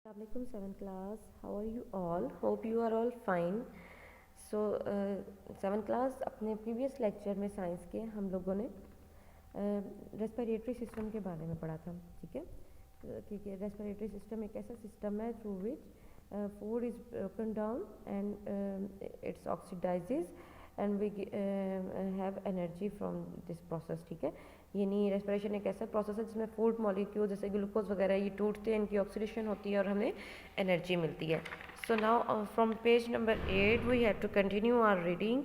Assalamualaikum 7th class, how are you all? Hope you are all fine. So 7th class अपने previous lecture में science के हम लोगों ने रेस्पिरेटरी सिस्टम के बारे में पढ़ा था, ठीक है। क्योंकि रेस्पिरेटरी सिस्टम एक ऐसा सिस्टम है through which food is broken down and it's oxidizes and we have energy from this process, ठीक है। यानी रेस्पिरेशन एक ऐसा प्रोसेस है जिसमें फूड मॉलिक्यूल जैसे ग्लूकोज वगैरह ये टूटते हैं, इनकी ऑक्सीडेशन होती है और हमें एनर्जी मिलती है। So now from page number 8 we have to continue our reading.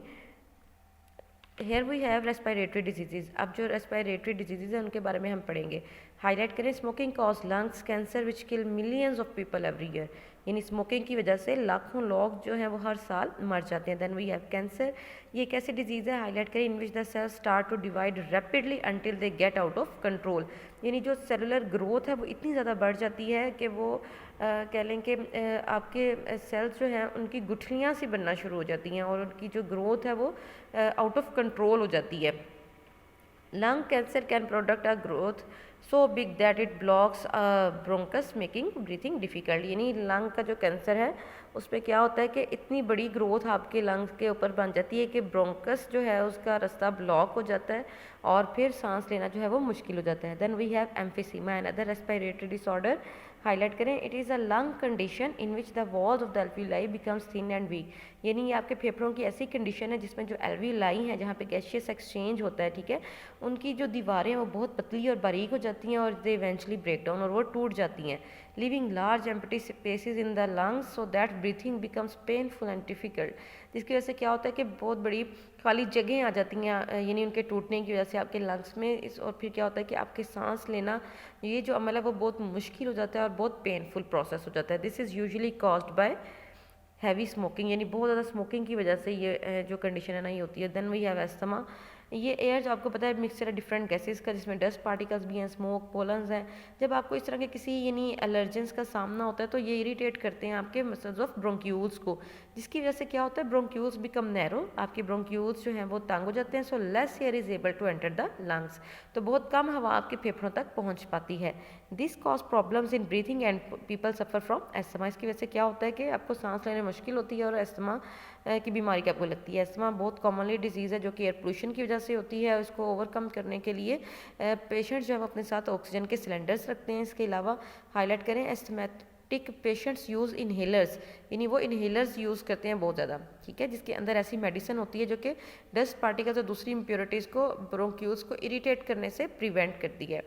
Here we have respiratory disease. अब जो रेस्पिरेटरी डिजीज़ हैं उनके बारे में हम पढ़ेंगे। हाईलाइट करें, smoking cause lungs cancer which kill millions of people every year. यानी स्मोकिंग की वजह से लाखों लोग जो हैं वो हर साल मर जाते हैं। देन वी हैव कैंसर, ये एक ऐसी डिजीज़ है, हाईलाइट करें, in which the cells start to divide rapidly until they get out of control. यानी जो सेलुलर ग्रोथ है वो इतनी ज़्यादा बढ़ जाती है कि वो कह लें कि आपके सेल्स जो हैं उनकी गुठलियाँ सी बनना शुरू हो जाती हैं और उनकी जो ग्रोथ है वो आउट ऑफ कंट्रोल हो जाती है। Lung cancer can product a growth so big that it blocks bronchus making breathing difficult. यानी लंग का जो कैंसर है उस पर क्या होता है कि इतनी बड़ी ग्रोथ आपके लंग्स के ऊपर बन जाती है कि ब्रोंकस जो है उसका रास्ता ब्लॉक हो जाता है और फिर सांस लेना जो है वो मुश्किल हो जाता है। Then we have emphysema and other respiratory disorder. Highlight करें, it is a lung condition in which the walls of the alveoli becomes thin and weak. यानी ये आपके फेफड़ों की ऐसी कंडीशन है जिसमें जो एल्वियोलाई हैं जहाँ पे गैसियस एक्सचेंज होता है, ठीक है, उनकी जो दीवारें हैं वो बहुत पतली और बारीक हो जाती हैं और दे इवेंचुअली ब्रेक डाउन और वो टूट जाती हैं, living large empty spaces in the lungs so that breathing becomes painful and difficult. जिसकी वजह से क्या होता है कि बहुत बड़ी खाली जगहें आ जाती हैं यानी उनके टूटने की वजह से आपके लंग्स में इस, और फिर क्या होता है कि आपके सांस लेना ये जो अमल है वो बहुत मुश्किल हो जाता है और बहुत पेनफुल प्रोसेस हो जाता है। This is usually caused by heavy smoking, यानी बहुत ज़्यादा स्मोकिंग की वजह से ये जो कंडीशन है ना ये होती है। Then we have asthma. ये एयर जो आपको पता है मिक्सचर है डिफरेंट गैसेस का, जिसमें डस्ट पार्टिकल्स भी हैं, स्मोक, पोलन्स हैं। जब आपको इस तरह के किसी यानी एलर्जेंस का सामना होता है तो ये इरिटेट करते हैं आपके मसल्स ऑफ ब्रोंक्यूल्स को, जिसकी वजह से क्या होता है ब्रोंक्यूल्स बिकम नैरो, आपके ब्रोंक्यूल्स जो हैं वो तंग हो जाते हैं। So less air is able to enter the lungs, तो बहुत कम हवा आपके फेफड़ों तक पहुंच पाती है। This cause problems in breathing and people suffer from asthma. इसकी वजह से क्या होता है कि आपको सांस लेने में मुश्किल होती है और एस्थमा की बीमारी की आपको लगती है। एस्थमा बहुत कॉमनली डिजीज़ है जो कि एयर पोल्यूशन की वजह से होती है। इसको ओवरकम करने के लिए पेशेंट जो है अपने साथ ऑक्सीजन के सिलेंडर्स रखते हैं। इसके अलावा हाईलाइट करें, एस्थमेटिक पेशेंट्स यूज़ इनहेलर्स, यानी वो इनहेलर्स यूज़ करते हैं बहुत ज़्यादा, ठीक है, जिसके अंदर ऐसी मेडिसिन होती है जो कि डस्ट पार्टिकल्स और दूसरी इम्प्योरिटीज़ को ब्रोंक्यूल्स को इरिटेट करने से प्रिवेंट करती है।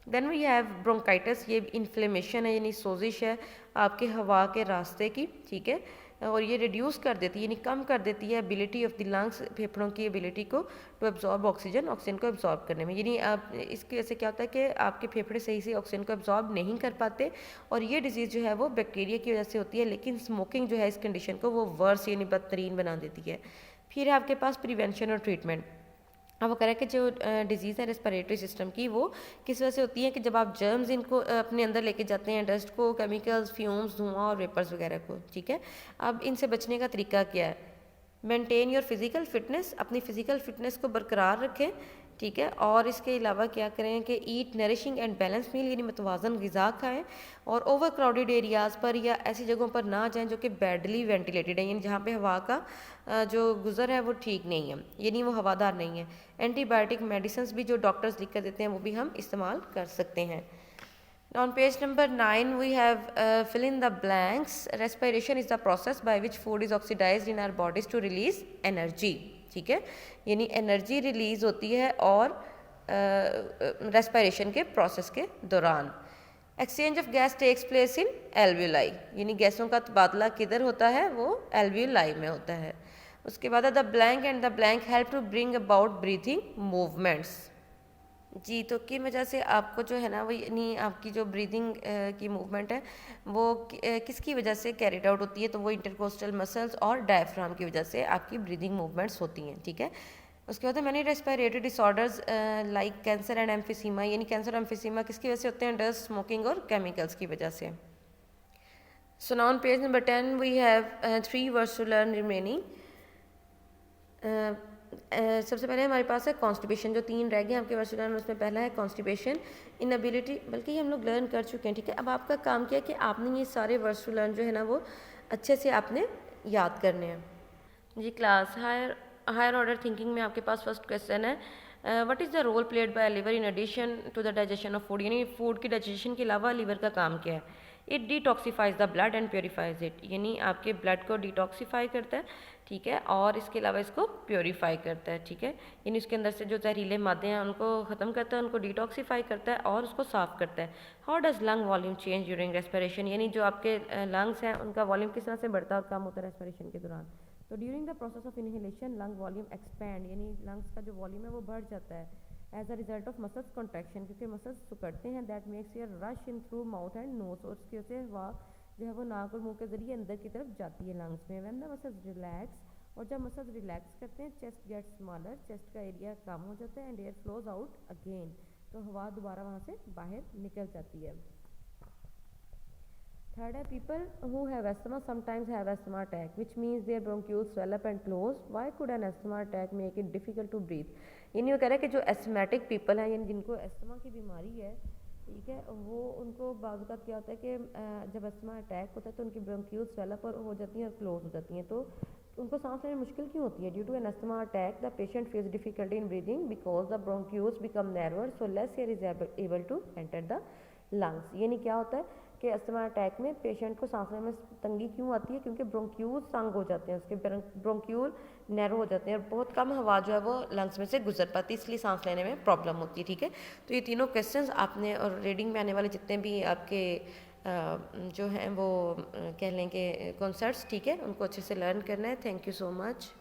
देन वी हैव ब्रोंकाइटिस, ये इन्फ्लेमेशन है यानी सोजिश है आपके हवा के रास्ते की, ठीक है, और ये रिड्यूस कर देती है यानी कम कर देती है एबिलिटी ऑफ द लंग्स, फेफड़ों की एबिलिटी को टू एब्जॉर्ब ऑक्सीजन को एब्जॉर्ब करने में। यानी आप इसकी वजह से क्या होता है कि आपके फेफड़े सही से ऑक्सीजन को एब्जॉर्ब नहीं कर पाते और ये डिजीज़ जो है वो बैक्टीरिया की वजह से होती है, लेकिन स्मोकिंग जो है इस कंडीशन को वो वर्स यानी बदतरीन बना देती है। फिर है आपके पास प्रिवेंशन और ट्रीटमेंट। अब वो कह रहा है कि जो डिजीज़ है रेस्पिरेटरी सिस्टम की वो किस वजह से होती है कि जब आप जर्म्स इनको अपने अंदर लेके जाते हैं, डस्ट को, केमिकल्स, फ्यूम्स, धुआं और वेपर्स वगैरह को, ठीक है। अब इनसे बचने का तरीका क्या है? मेंटेन योर फिज़िकल फिटनेस, अपनी फ़िज़िकल फिटनेस को बरकरार रखें, ठीक है, और इसके अलावा क्या करें कि ईट नरिशिंग एंड बैलेंस मील यानी मतवाज़न ग़िज़ा खाएँ और ओवर क्राउडेड एरियाज़ पर या ऐसी जगहों पर ना जाएं जो कि बैडली वेंटिलेटेड है, यानी जहाँ पे हवा का जो गुज़र है वो ठीक नहीं है, यानी वो हवादार नहीं है। एंटीबायोटिक मेडिसिन भी जो डॉक्टर्स लिख कर देते हैं वो भी हम इस्तेमाल कर सकते हैं। On page number 9 we have fill in the blanks. Respiration is the process by which food is oxidized in our bodies to release energy, ठीक है, यानी एनर्जी रिलीज होती है और रेस्पिरेशन के प्रोसेस के दौरान। Exchange of gas takes place in alveoli, यानी गैसों का तबादला किधर होता है? वो एल्वियोलाई में होता है। उसके बाद the blank and the blank help to bring about breathing movements. जी, तो की वजह से आपको जो है ना वो यानी आपकी जो ब्रीदिंग की मूवमेंट है वो किसकी वजह से कैरिड आउट होती है? तो वो इंटरकोस्टल मसल्स और डायफ्राम की वजह से आपकी ब्रीदिंग मूवमेंट्स होती हैं, ठीक है। उसके बाद मैंने respiratory disorders like cancer and emphysema, यानी कैंसर और एम्फीसीमा किसकी वजह से होते हैं? डस्ट, स्मोकिंग और केमिकल्स की वजह से। So now on page number 10 we have 3 words to learn remaining. सबसे पहले हमारे पास है कॉन्स्टिपेशन, जो 3 रह गए आपके वर्ड्स लर्न, उसमें पहला है कॉन्स्टिपेशन, इनएबिलिटी, बल्कि ये हम लोग लर्न कर चुके हैं, ठीक है। अब आपका काम क्या है कि आपने ये सारे वर्ड्स टू लर्न जो है ना वो अच्छे से आपने याद करने हैं। जी क्लास, हायर ऑर्डर थिंकिंग में आपके पास फर्स्ट क्वेश्चन है, what is the role played by liver in addition to the digestion of food, यानी फूड की डाइजेशन के अलावा लीवर का काम क्या है। It detoxifies the blood and purifies it, यानी आपके ब्लड को डिटॉक्सीफाई करता है, ठीक है, और इसके अलावा इसको प्योरीफाई करता है, ठीक है, यानी उसके अंदर से जो जहरीले मादे हैं उनको ख़त्म करता है, उनको डिटॉक्सीफाई करता है और उसको साफ़ करता है। How does lung volume change during respiration, यानी जो आपके लंग्स हैं उनका वॉल्यूम किस तरह से बढ़ता है और कम होता है रेस्पिरेशन के दौरान। तो during the process of inhalation lung volume expand, यानी लंग्स का जो वॉल्यूम है वो बढ़ जाता है as a result of muscles contraction, क्योंकि मसल्स सुकड़ते हैं, that makes air rush in through mouth and nose, और उसकी वजह से हवा जो है वो नाक और मुंह के जरिए अंदर की तरफ जाती है लंग्स में। व्हेन द मसल्स रिलैक्स, और जब मसल्स रिलैक्स करते हैं चेस्ट गेट स्मॉलर, चेस्ट का एरिया कम हो जाता है, and air flows out again, तो हवा दोबारा वहाँ से बाहर निकल जाती है। Third है people who have asthma sometimes have asthma attack, which means their bronchioles swell up and close. Why could an asthma attack make it difficult to breathe? यानी वो कह रहा है कि जो एस्थमेटिक पीपल हैं, यानी जिनको एस्थमा की बीमारी है, ठीक है, वो उनको बाज़ का क्या होता है कि जब एस्थमा अटैक होता है तो उनकी ब्रोंक्यूल्स स्वेल अप हो जाती हैं और क्लोज हो जाती हैं, तो उनको सांस लेने में मुश्किल क्यों होती है। Due to an asthma attack the patient face difficulty in breathing because the bronchioles become narrower, so less air is able to enter the lungs. यानी क्या होता है कि अस्थमा अटैक में पेशेंट को सांस लेने में तंगी क्यों आती है, क्योंकि ब्रोंक्यूल तंग हो जाते हैं, उसके ब्रोंक्यूल नैरो हो जाते हैं और बहुत कम हवा जो है वो लंग्स में से गुजर पाती है, इसलिए सांस लेने में प्रॉब्लम होती है, ठीक है। तो ये तीनों क्वेश्चंस आपने, और रीडिंग में आने वाले जितने भी आपके जो हैं वो कह लें कि कॉन्सेप्ट्स, ठीक है, उनको अच्छे से लर्न करना है। Thank you so much.